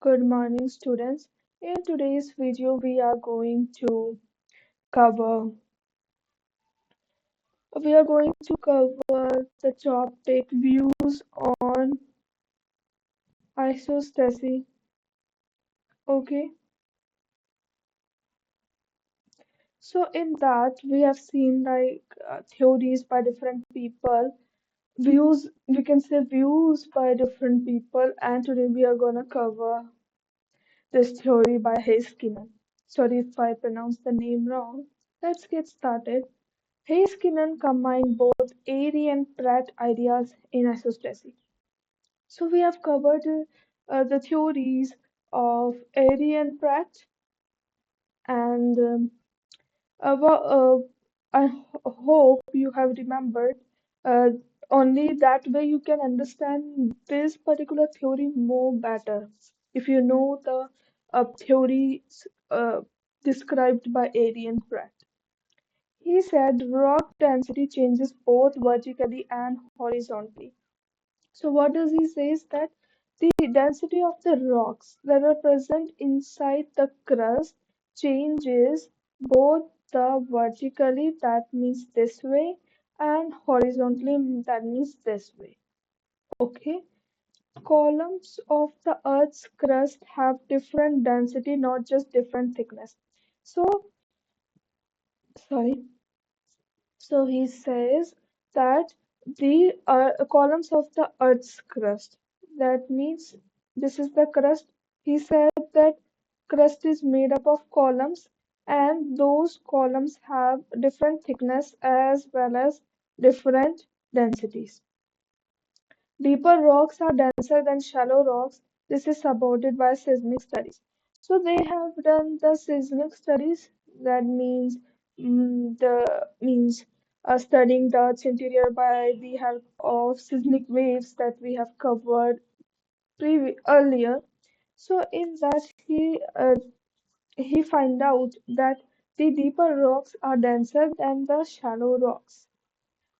Good morning, students. In today's video, cover we are going to cover the topic views on isostasy. Okay, so in that we have seen theories by different people, views we can say views by different people, and today we are gonna cover this theory by Heiskanen. Sorry if I pronounce the name wrong. Let's get started. Heiskanen combined both Airy and Pratt ideas in isostasy. So we have covered the theories of Airy and Pratt, and hope you have remembered. Uh, Only that way you can understand this particular theory more better. If you know the theories described by Airy and Pratt. He said rock density changes both vertically and horizontally. So what does he say is that the density of the rocks that are present inside the crust changes both the vertically, that means this way, and horizontally, that means this way. Okay. Columns of the Earth's crust have different density, not just different thickness. So, sorry. So he says that the columns of the Earth's crust. That means this is the crust. He said that crust is made up of columns, and those columns have different thickness as well as different densities. Deeper rocks are denser than shallow rocks. This is supported by seismic studies. So they have done the seismic studies. That means studying the Earth's interior by the help of seismic waves that we have covered earlier. So in that he find out that the deeper rocks are denser than the shallow rocks.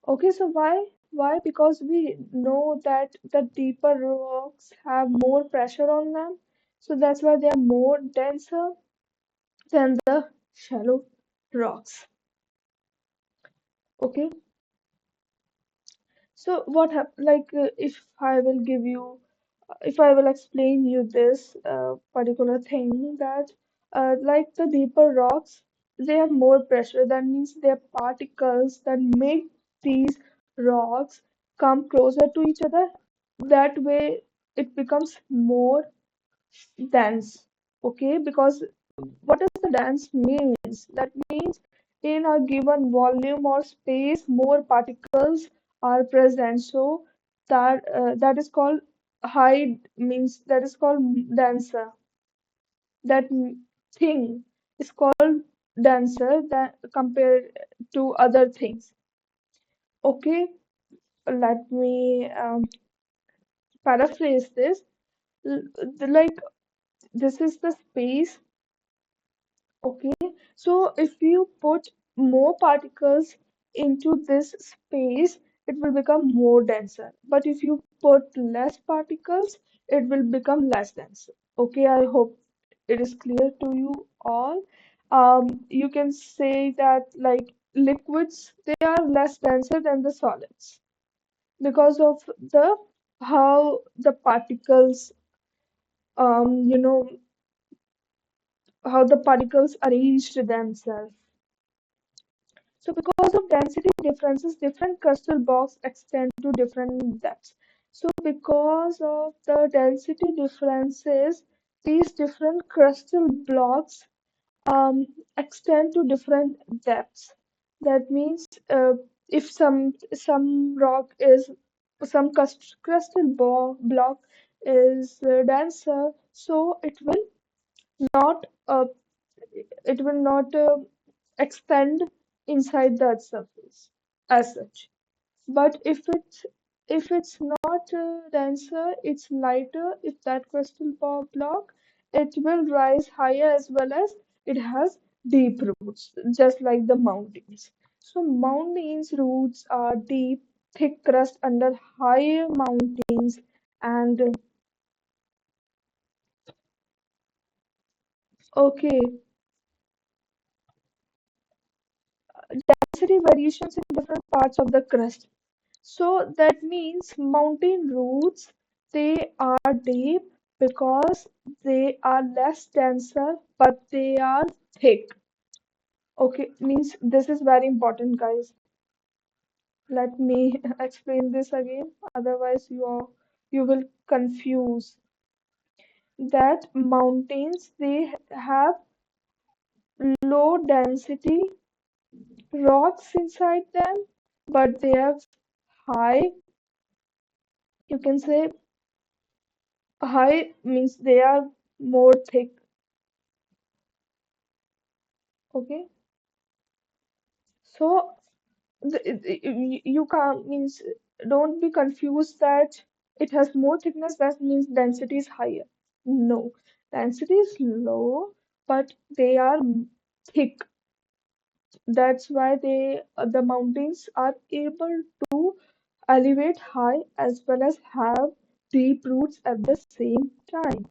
Okay, so why? Why? Because we know that the deeper rocks have more pressure on them, so that's why they are more denser than the shallow rocks. Okay, so what if I will give you, if I will explain you this particular thing that like the deeper rocks, they have more pressure. That means they are particles that make these rocks come closer to each other. That way, it becomes more dense. Okay, because what does the dense means? That means in a given volume or space, more particles are present. So that is called high means that is called denser. That thing is called denser than compared to other things. Okay, let me paraphrase this. Like this is the space. Okay, so if you put more particles into this space, it will become more denser. But if you put less particles, it will become less dense. Okay, I hope it is clear to you all. You can say that like liquids, they are less denser than the solids because of the how the particles, you know, how the particles arranged themselves. So because of density differences, different crustal blocks extend to different depths. So because of the density differences, these different crustal blocks extend to different depths. That means if some rock is block is denser, so not uh, it will not extend inside the earth's surface as such. But if it's not denser, it's lighter. If that block, it will rise higher as well as it has deep roots, just like the mountains. So mountains roots are deep, thick crust under higher mountains, and Okay, density variations in different parts of the crust. So that means mountain roots, they are deep because they are less denser, but they are thick. Okay, means this is very important, guys. Let me explain this again, otherwise you will confuse that mountains they have low density rocks inside them, but they have high, you can say high means they are more thick. Okay, so you can't means don't be confused that it has more thickness, that means density is higher. No, density is low, but they are thick. That's why the mountains are able to elevate high as well as have deep roots at the same time.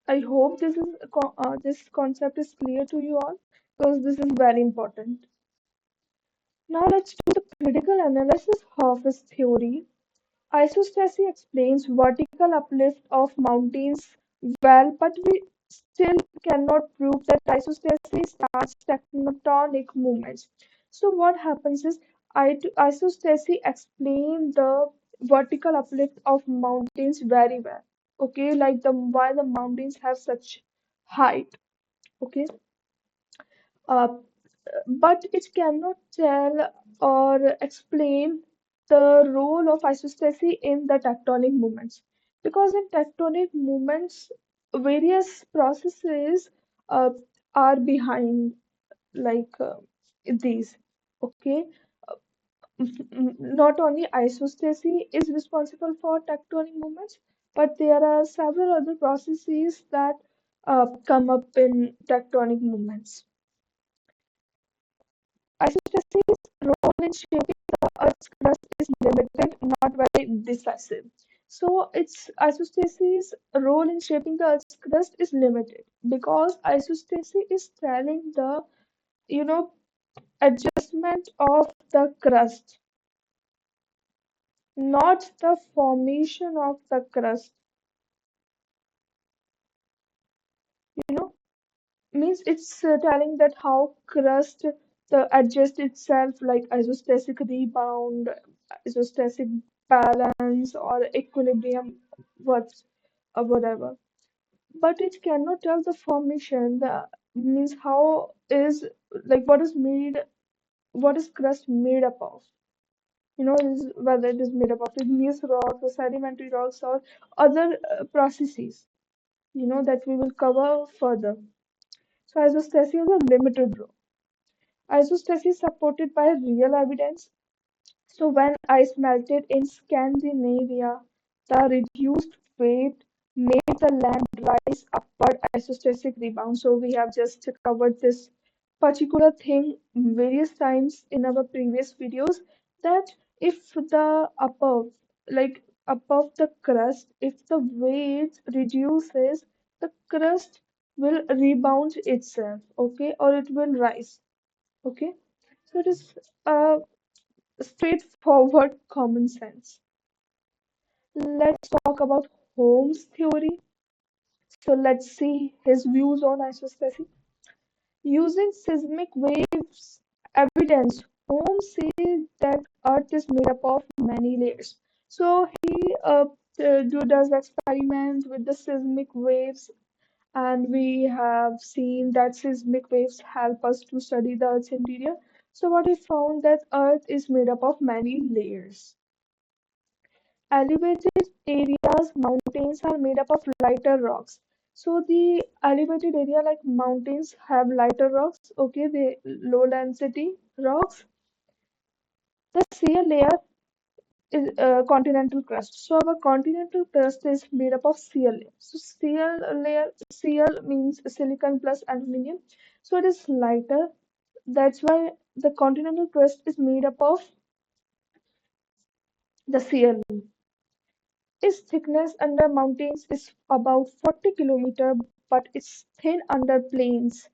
I hope this concept is clear to you all, because this is very important. Now let's do the critical analysis of his theory. Isostasy explains vertical uplift of mountains well, but we still cannot prove that isostasy starts tectonic movements. So what happens is isostasy explains the vertical uplift of mountains very well. Okay, like the why the mountains have such height. Okay, uh, but it cannot tell or explain the role of isostasy in the tectonic movements, because in tectonic movements various processes uh, are behind, like these. Okay, not only isostasy is responsible for tectonic movements, but there are several other processes that come up in tectonic movements. Isostacy's role in shaping the Earth's crust is limited, not very decisive. So its isostacy's role in shaping the Earth's crust is limited because isostasy is telling the, you know, adjustment of the crust, not the formation of the crust. You know, means it's telling that how crust the adjust itself, like isostastic rebound, isostastic balance, or equilibrium, what whatever. But it cannot tell the formation. The means how is, like what is made, what is crust made up of. Whether it is made up of igneous rocks or sedimentary rocks or other processes. That we will cover further. So isostasy is a limited role. Isostasy is supported by real evidence. So when ice melted in Scandinavia, the reduced weight made the land rise upward isostatic rebound. So we have just covered this particular thing various times in our previous videos, that if the above the crust, if the weight reduces, the crust will rebound itself, okay, or it will rise. Okay, so it is a straightforward common sense. Let's talk about Holmes' theory. So let's see his views on isostasy. Using seismic waves evidence, Holmes says that Earth is made up of many layers. So he does experiments with the seismic waves, and we have seen that seismic waves help us to study the Earth's interior. So what he found that Earth is made up of many layers. Elevated areas, mountains are made up of lighter rocks. So the elevated area like mountains have lighter rocks, okay, they low density rocks. The shear layer is continental crust. So our continental crust is made up of shear layer. So shear means silicon plus aluminium. So it is lighter. That's why the continental crust is made up of the shear layer. Its thickness under mountains is about 40 km, but it's thin under plains.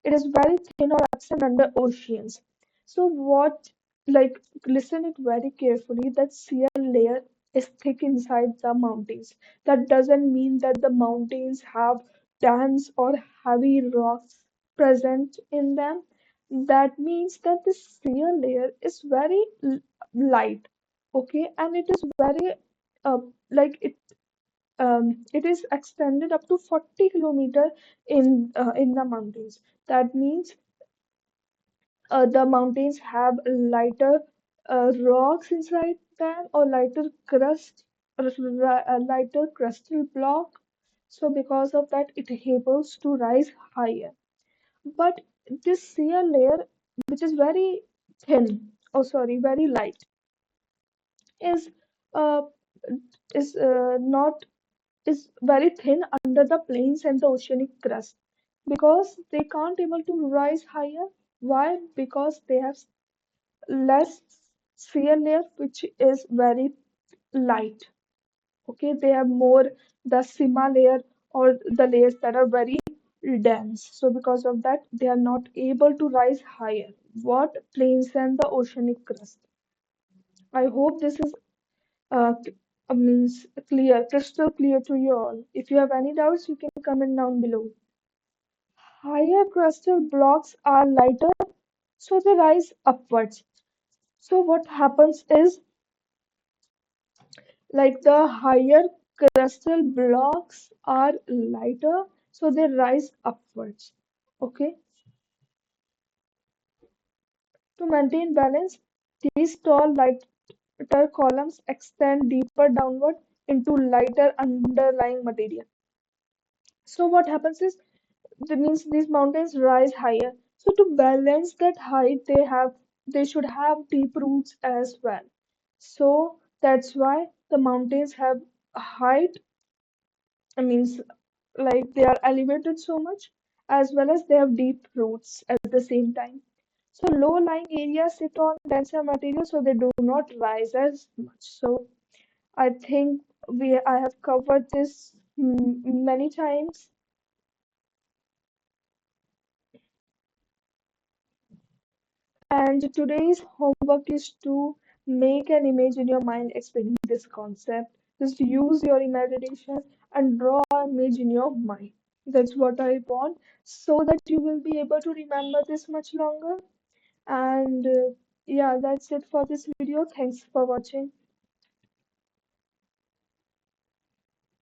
It is very thin or absent under oceans. So what, like, listen it very carefully, that shear layer is thick inside the mountains. That doesn't mean that the mountains have dense or heavy rocks present in them. That means that the shear layer is very light, okay, and it is very like it is extended up to 40 km in the mountains. That means the mountains have lighter rocks inside them, or lighter crustal block. So because of that, it able to rise higher. But this shear layer, which is very thin, oh sorry, very light, is uh, not is very thin under the plains and the oceanic crust, because they can't able to rise higher. Why? Because they have less shear layer, which is very light. Okay, they have more the sima layer, or the layers that are very dense. So because of that, they are not able to rise higher. What? Plains and the oceanic crust. I hope this is means clear, crystal clear to you all. If you have any doubts, you can comment down below. Higher crustal blocks are lighter, so they rise upwards. So what happens is, like, the higher crustal blocks are lighter, so they rise upwards. Okay, to maintain balance, these tall lighter columns extend deeper downward into lighter underlying material. So what happens is, that means these mountains rise higher. So to balance that height, they should have deep roots as well. So that's why the mountains have a height. I means, like, they are elevated so much, as well as they have deep roots at the same time. So low-lying areas sit on denser material, so they do not rise as much. So I think I have covered this many times. And today's homework is to make an image in your mind explaining this concept. Just use your imagination and draw an image in your mind. That's what I want, so that you will be able to remember this much longer. And yeah, that's it for this video. Thanks for watching.